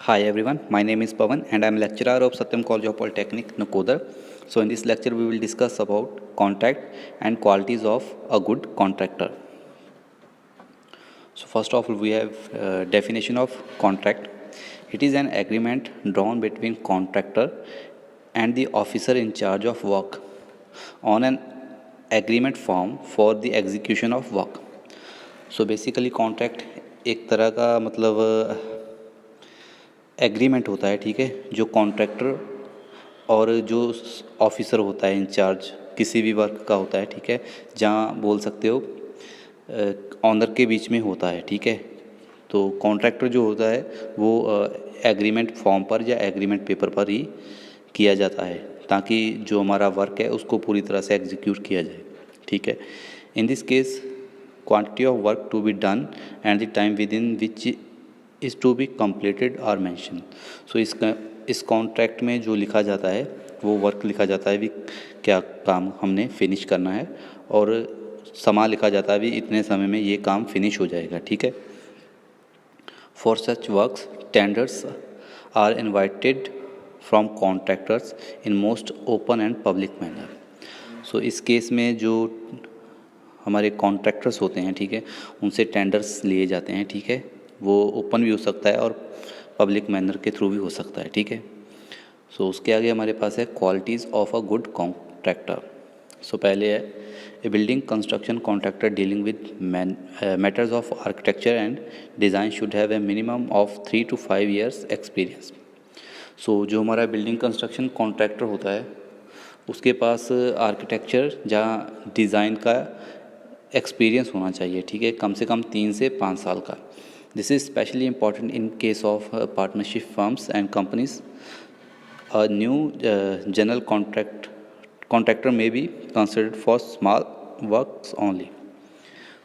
Hi everyone, my name is Pawan and I am lecturer of Satyam College of Polytechnic, Nakodar. So in this lecture we will discuss about contract and qualities of a good contractor. So first of all we have definition of contract. It is an agreement drawn between contractor and the officer in charge of work on an agreement form for the execution of work. So basically contract एक तरह का मतलब agreement होता है, ठीक है, जो contractor और जो ऑफिसर होता है इंचार्ज किसी भी वर्क का होता है, ठीक है, जहाँ बोल सकते हो ऑनर के बीच में होता है, ठीक है। तो कॉन्ट्रैक्टर जो होता है वो एग्रीमेंट फॉर्म पर या एग्रीमेंट पेपर पर ही किया जाता है ताकि जो हमारा वर्क है उसको पूरी तरह से एग्जीक्यूट किया जाए, ठीक है। In this case quantity of work to be done and the time within which is to be completed are mention. So इस कॉन्ट्रैक्ट में जो लिखा जाता है वो वर्क लिखा जाता है भी क्या काम हमने फिनिश करना है और समय लिखा जाता है भी इतने समय में ये काम फिनिश हो जाएगा, ठीक है। For such works tenders are invited from contractors in most open and public manner. So इस केस में जो हमारे कॉन्ट्रैक्टर्स होते हैं, ठीक है, उनसे टेंडर्स लिए जाते हैं, ठीक है। वो ओपन भी हो सकता है और पब्लिक मैनर के थ्रू भी हो सकता है, ठीक है। सो उसके आगे हमारे पास है qualities of a good contractor. So पहले है a building construction contractor dealing with matters of architecture and design should have a minimum of 3 to 5 years experience. So जो हमारा बिल्डिंग कंस्ट्रक्शन कॉन्ट्रैक्टर होता है उसके पास आर्किटेक्चर जहाँ डिज़ाइन का एक्सपीरियंस होना चाहिए, ठीक है, कम से कम 3 से 5 साल का। This is especially important in case of partnership firms and companies. A new general contractor may be considered for small works only.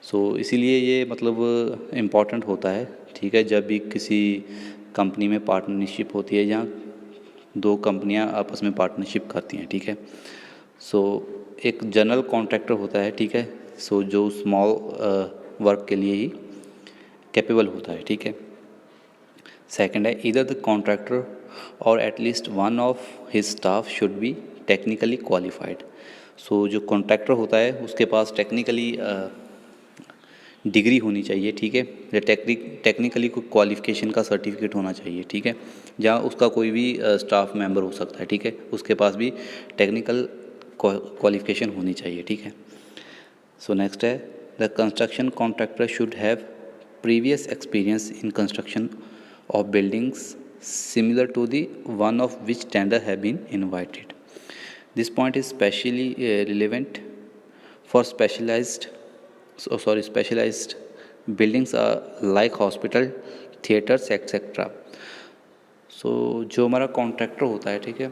So इसीलिए ये मतलब इम्पॉर्टेंट होता है, ठीक है, जब भी किसी कंपनी में पार्टनरशिप होती है जहाँ दो कंपनियाँ आपस में पार्टनरशिप करती हैं, ठीक है। सो एक जनरल कॉन्ट्रैक्टर होता है, ठीक है, सो जो स्मॉल वर्क के लिए ही कैपेबल होता है, ठीक है। सेकंड है ईदर द कॉन्ट्रैक्टर और at least one of his staff should be technically qualified. So जो कॉन्ट्रैक्टर होता है उसके पास टेक्निकली डिग्री होनी चाहिए, ठीक है, टेक्निकली कोई क्वालिफिकेशन का सर्टिफिकेट होना चाहिए, ठीक है, जहाँ उसका कोई भी स्टाफ मेंबर हो सकता है, ठीक है, उसके पास भी टेक्निकल क्वालिफिकेशन होनी चाहिए, ठीक है। सो नेक्स्ट है the construction contractor should have previous experience in construction of buildings similar to the one of which tender have been invited. This point is specially relevant for specialized buildings like hospital, theaters, etc. So जो हमारा contractor होता है, ठीक है,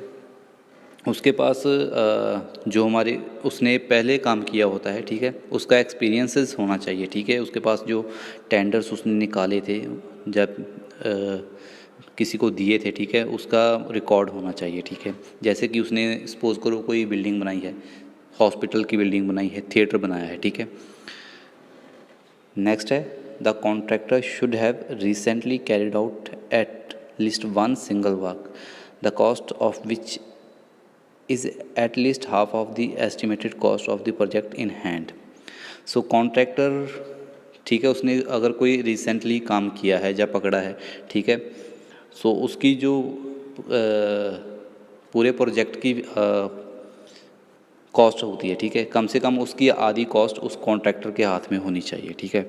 उसके पास जो हमारे उसने पहले काम किया होता है, ठीक है, उसका एक्सपीरियंसेस होना चाहिए, ठीक है, उसके पास जो टेंडर्स उसने निकाले थे जब किसी को दिए थे, ठीक है, उसका रिकॉर्ड होना चाहिए, ठीक है। जैसे कि उसने सपोज करो कोई बिल्डिंग बनाई है, हॉस्पिटल की बिल्डिंग बनाई है, थिएटर बनाया है, ठीक है। नेक्स्ट है the contractor should have recently carried out at least one single work the cost of which is at least half of the estimated cost of the project in hand. So contractor, ठीक है, उसने अगर कोई recently काम किया है या पकड़ा है, ठीक है, सो उसकी जो पूरे प्रोजेक्ट की कॉस्ट होती है, ठीक है, कम से कम उसकी आधी कॉस्ट उस कॉन्ट्रैक्टर के हाथ में होनी चाहिए, ठीक है।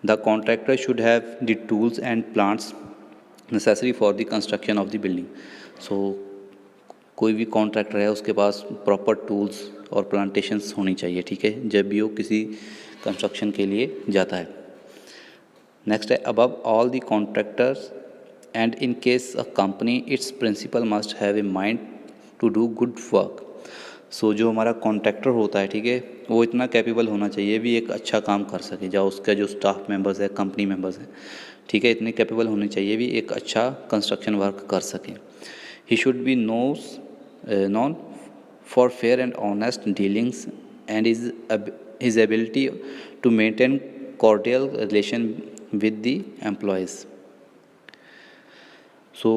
The contractor should have the tools and plants necessary for the construction of the building. So कोई भी कॉन्ट्रैक्टर है उसके पास प्रॉपर टूल्स और प्लांटेशंस होनी चाहिए, ठीक है, जब भी वो किसी कंस्ट्रक्शन के लिए जाता है। नेक्स्ट है above all the contractors and in case a company its principal must have a mind to do good work. So जो हमारा कॉन्ट्रैक्टर होता है, ठीक है, वो इतना कैपेबल होना चाहिए भी एक अच्छा काम कर सके, जहाँ उसका जो स्टाफ मेंबर्स है, कंपनी मेंबर्स हैं, ठीक है, इतने कैपेबल होने चाहिए भी एक अच्छा कंस्ट्रक्शन वर्क कर सकें। He should be known for fair and honest dealings and his ability to maintain cordial relation with the employees. सो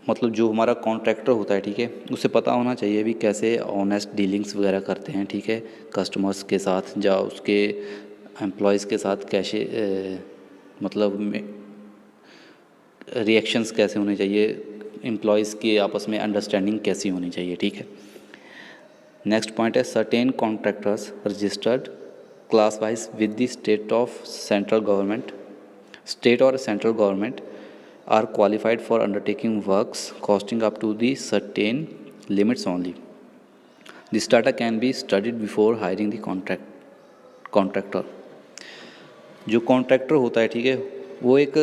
मतलब जो हमारा कॉन्ट्रैक्टर होता है, ठीक है, उसे पता होना चाहिए भी कैसे ऑनेस्ट डीलिंग्स वगैरह करते हैं, ठीक है, कस्टमर्स के साथ या उसके एम्प्लॉयज़ के साथ कैसे मतलब रिएक्शंस कैसे होने चाहिए, एम्प्लॉयज़ की आपस में अंडरस्टैंडिंग कैसी होनी चाहिए, ठीक है। नेक्स्ट पॉइंट है certain contractors registered class wise with the state और central government are qualified for undertaking works costing up to the certain limits only. This data can be studied before hiring the contractor. जो contractor होता है, ठीक है, वो एक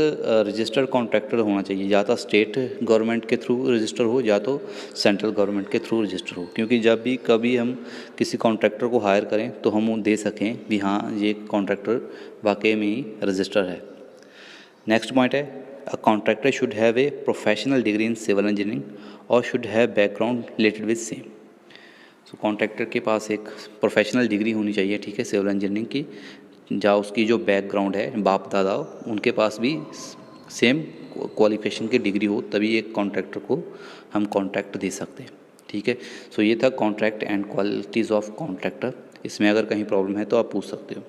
registered contractor होना चाहिए, या तो स्टेट गवर्नमेंट के थ्रू रजिस्टर हो या तो सेंट्रल गवर्नमेंट के थ्रू रजिस्टर हो, क्योंकि जब भी कभी हम किसी कॉन्ट्रैक्टर को हायर करें तो हम वो दे सकें भी हाँ ये कॉन्ट्रैक्टर वाकई में ही रजिस्टर है। नेक्स्ट पॉइंट है a contractor should have a professional degree in civil engineering or should have background related with same. So contractor के पास एक प्रोफेशनल डिग्री होनी चाहिए, ठीक है, सिविल इंजीनियरिंग की, या उसकी जो बैकग्राउंड है बाप दादा उनके पास भी सेम क्वालिफिकेशन की डिग्री हो, तभी एक कॉन्ट्रैक्टर को हम कॉन्ट्रैक्ट दे सकते हैं, ठीक है। सो ये था contract and qualities of contractor. इसमें अगर कहीं प्रॉब्लम है तो आप पूछ सकते हो।